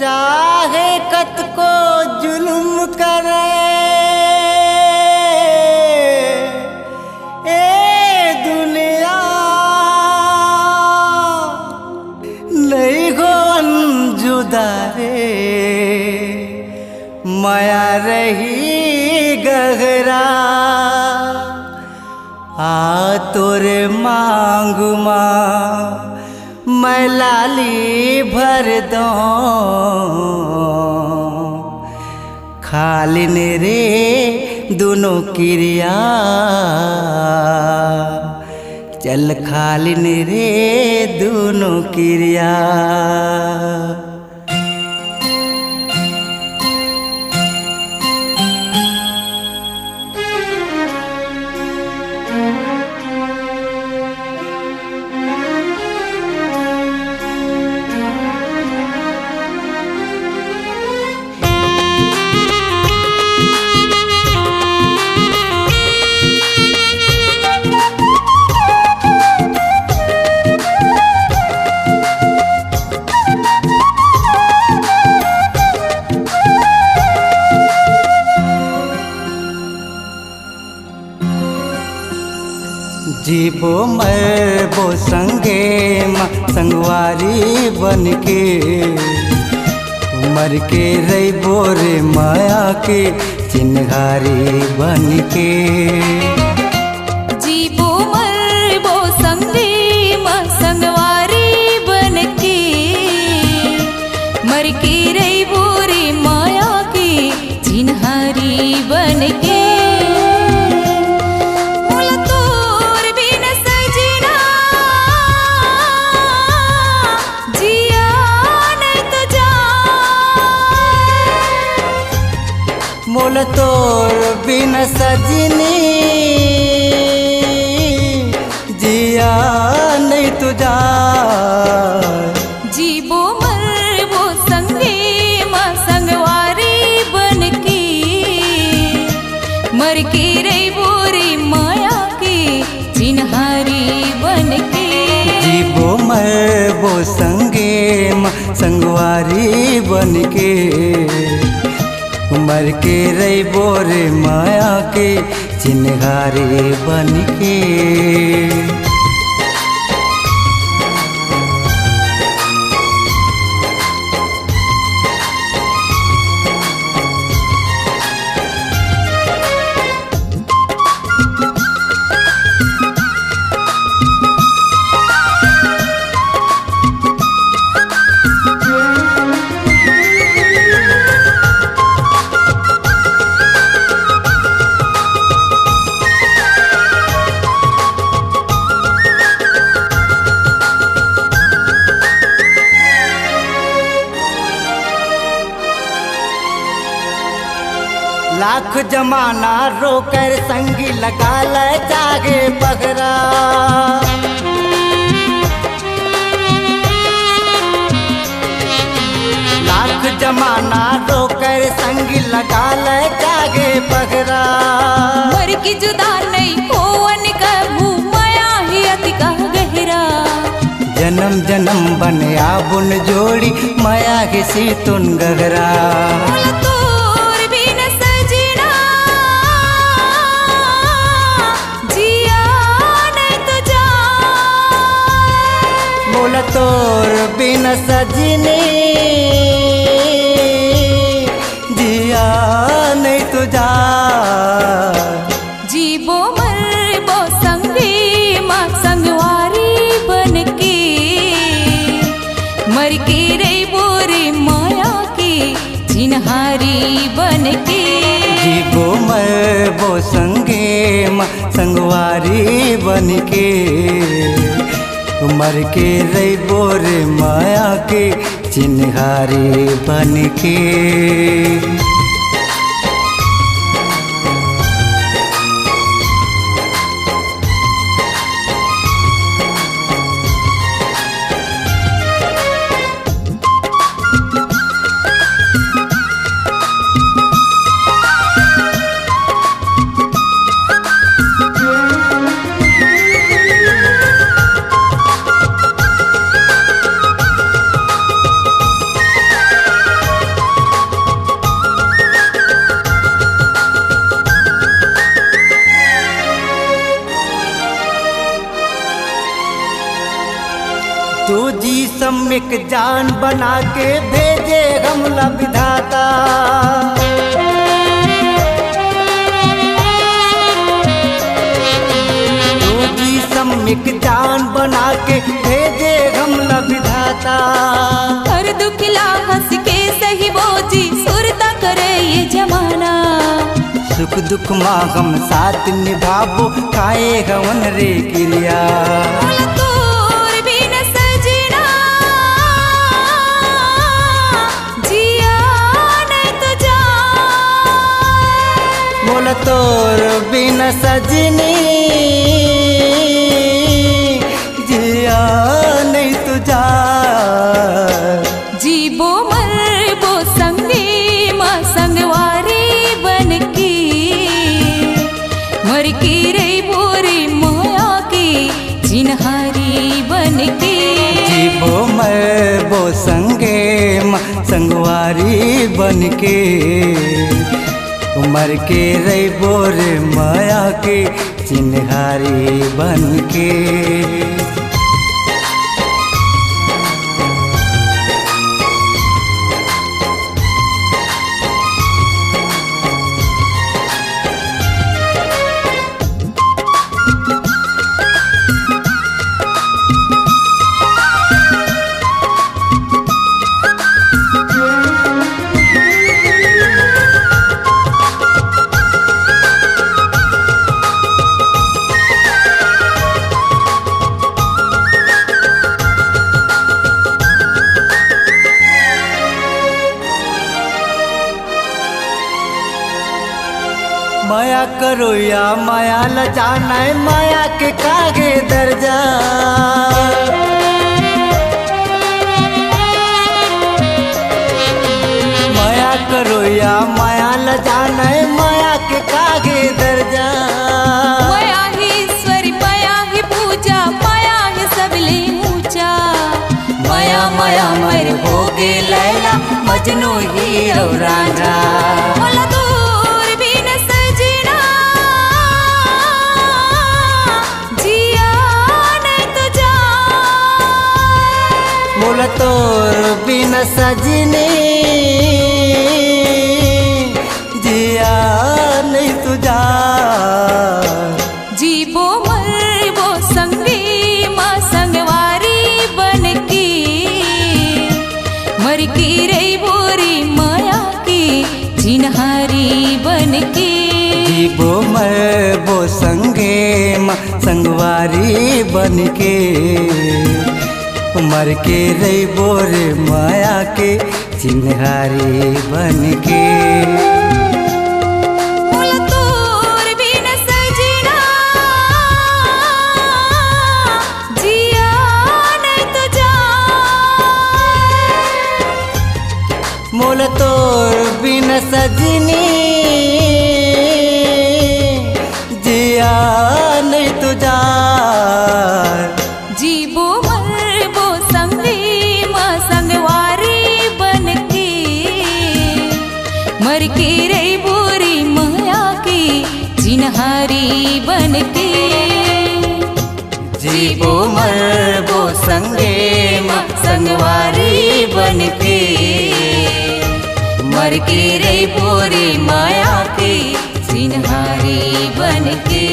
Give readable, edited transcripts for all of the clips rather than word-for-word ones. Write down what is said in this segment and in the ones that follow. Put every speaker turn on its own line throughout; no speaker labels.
चाहे कतको जुल्म करे ए दुनिया नहीं गो जुदा रे माया रही गहरा आ तोरे मांगू माँ मैं लाली भर दो खाली ने रे दोनों क्रिया चल खाली ने रे दोनों क्रिया जीबो मरबो संगे संगवारी बनके मर के रहीबो रे माया के चिन्हारी बनके
जीबो मरबो संगे संगवारी बनके मर के रहीबो रे माया के चिन्हारी बनके
मोल तोर बिन सजनी जिया नहीं तुझा
जीबो मरबो संगे संगवारी बनके मर के रहीबो रे माया के चिन्हारी बनके
जीबो मरबो संगे संगवारी बनके मर के रहीबो रे माया के चिन्हारी बनके लाख जमाना रोकर संगी लगा ले जागे पगरा लाख जमाना रोकर संगी लगा ले जागे पगरा
मर की जुदा नहीं होवन कबू माया ही अति गहरा
जन्म जन्म बनिया बुन जोड़ी माया के सीतुन गहरा तोर बिन सजनी जिया नहीं तुझा
जीबो मरबो संगे संगवारी बनके मर के रहीबो रे माया के चिन्हारी बनके
जीबो मरबो संगे संगवारी बनके मर के रहीबो रे माया के चिन्हारी बनके सम्यक जान बना के भेजे हमला विधाता। रोजी सम्यक जान बना के भेजे हमला विधाता।
हर दुखला हंस के सही बोझी सुरता करे ये जमाना।
सुख दुख माँ हम साथ निभाबो खाए हवन रे क्रिया।
तोर बिन सजना जिया नहीं तो जाए।
बोला तोर बिन सजनी जिया नहीं तो जाए।
जीबो मरबो संगी माँ संगवारी बनकी। मर की रे बोरे मोया की जिनहारी बनकी।
जीबो मरबो संगे माँ संगवारी बनके। मर के रे बोरे माया के चिन्हारी बनके। माया करो या माया ल जाना है माया के कागे दर्जा। माया करो या माया ल जाना है माया के कागे दर्जा।
माया ही ईश्वरी माया ही पूजा माया ही सबले ऊंचा।
माया माया मर हो गे लैला मजनू हीरो रांझा।
बोला तोर बिन सजना जिया नहीं तो जाए।
बोला तोर बिन सजनी जिया नहीं तू जाए।
जीबो मरबो संगी माँ संगवारी बनकी। मर की रे बोरी माया की जिनहारी बनकी।
जीबो मरबो संगे माँ संगवारी बनके। मर के रे बोरे माया के चिन्हारी बनके।
बोला तोर बिन सजना जिया नहीं तो जाए।
मोल तोर बिन सजनी जिया नहीं तू जाए।
जीबो मरबो संगी माँ संगवारी बनकी। मर के रे बोरी माया की जिनहारी बनकी।
जीबो मरबो संगे माँ संगवारी बनके।
मर के रे बोरी माया की जिनहारी बनके।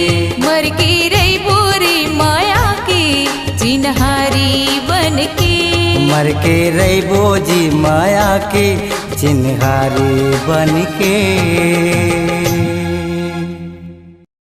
मर के रे बोरी माया की जिनहारी बनके।
मर के रैबो जी माया के चिन्हारी बनके।